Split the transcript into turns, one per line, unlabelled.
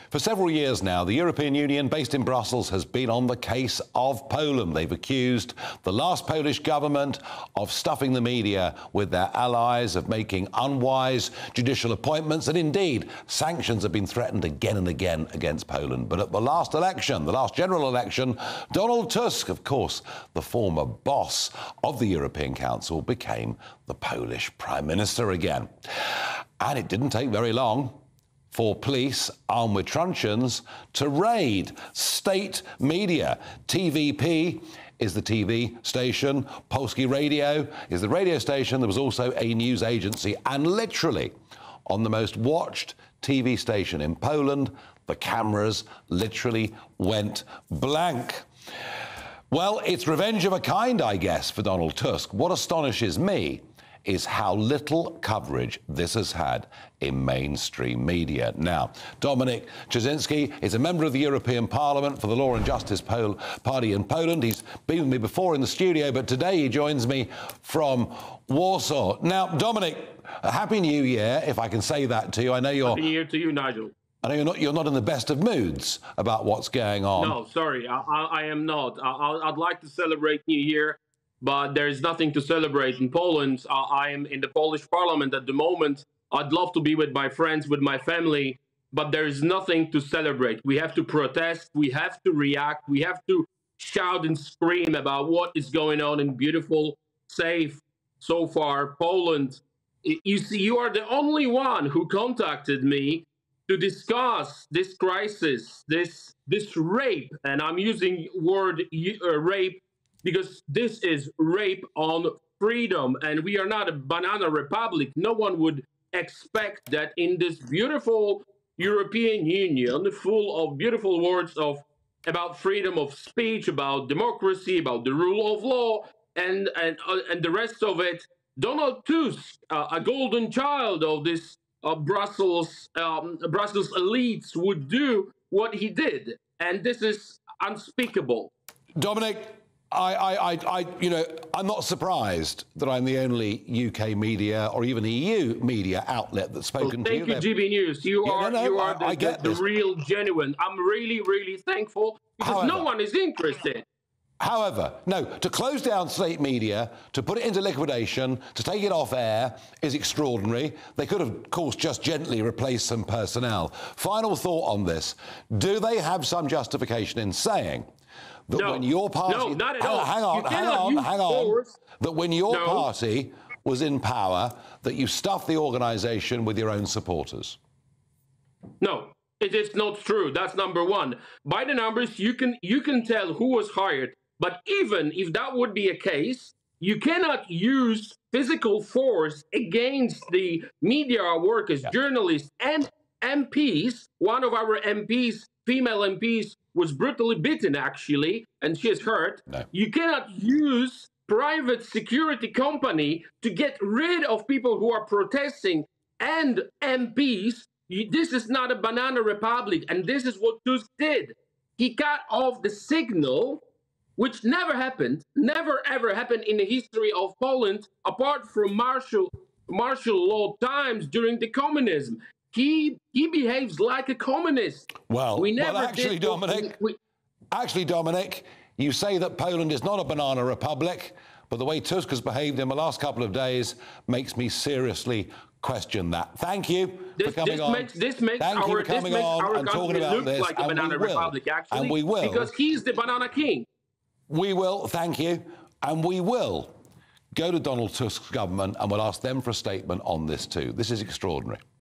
For several years now, the European Union, based in Brussels, has been on the case of Poland. They've accused the last Polish government of stuffing the media with their allies, of making unwise judicial appointments, and indeed, sanctions have been threatened again and again against Poland. But at the last election, the last general election, Donald Tusk, of course, the former boss of the European Council, became the Polish Prime Minister again. And it didn't take very long for police armed with truncheons to raid state media. TVP is the TV station, Polskie Radio is the radio station. There was also a news agency, and literally on the most watched TV station in Poland, the cameras literally went blank. Well, it's revenge of a kind, I guess, for Donald Tusk. What astonishes me is how little coverage this has had in mainstream media. Now, Dominik Tarczyński is a member of the European Parliament for the Law and Justice Party in Poland. He's been with me before in the studio, but today he joins me from Warsaw. Now, Dominik, a Happy New Year, if I can say that to you. I know you're...
Happy New Year to you, Nigel.
I know you're not in the best of moods about what's going on.
No, sorry, I am not. I'd like to celebrate New Year, but there is nothing to celebrate in Poland. I am in the Polish parliament at the moment. I'd love to be with my friends, with my family, but there is nothing to celebrate. We have to protest. We have to react. We have to shout and scream about what is going on in beautiful, safe, so far, Poland. You see, you are the only one who contacted me to discuss this crisis, this rape, and I'm using word rape because this is rape on freedom, and we are not a banana republic. No one would expect that in this beautiful European Union, full of beautiful words about freedom of speech, about democracy, about the rule of law, and the rest of it, Donald Tusk, a golden child of this Brussels elites, would do what he did, and this is unspeakable.
Dominik, I'm not surprised that I'm the only UK media or even EU media outlet that's spoken to you.
Thank you, GB News. You are the real, genuine. I'm really, really thankful because no one is interested.
However, no, to close down state media, to put it into liquidation, to take it off air is extraordinary. They could have, of course, just gently replaced some personnel. Final thought on this. Do they have some justification in saying that when your party...
No, not at all.
Hang on. That when your party was in power, that you stuffed the organisation with your own supporters?
No, it is not true. That's number one. By the numbers, you can tell who was hired. But even if that would be a case, you cannot use physical force against the media workers, journalists, and MPs. One of our MPs, female MPs, was brutally beaten, actually, and she is hurt. No. You cannot use private security company to get rid of people who are protesting and MPs. This is not a banana republic, and this is what Tusk did. He cut off the signal, which never happened, never ever happened in the history of Poland, apart from martial law times during the communism. He behaves like a communist.
Actually, Dominik, you say that Poland is not a banana republic, but the way Tusk has behaved in the last couple of days makes me seriously question that. Thank you for coming on.
This makes our country look like a banana republic, actually,
and we will,
because he's the banana king.
We will, thank you, and we will go to Donald Tusk's government and we'll ask them for a statement on this too. This is extraordinary.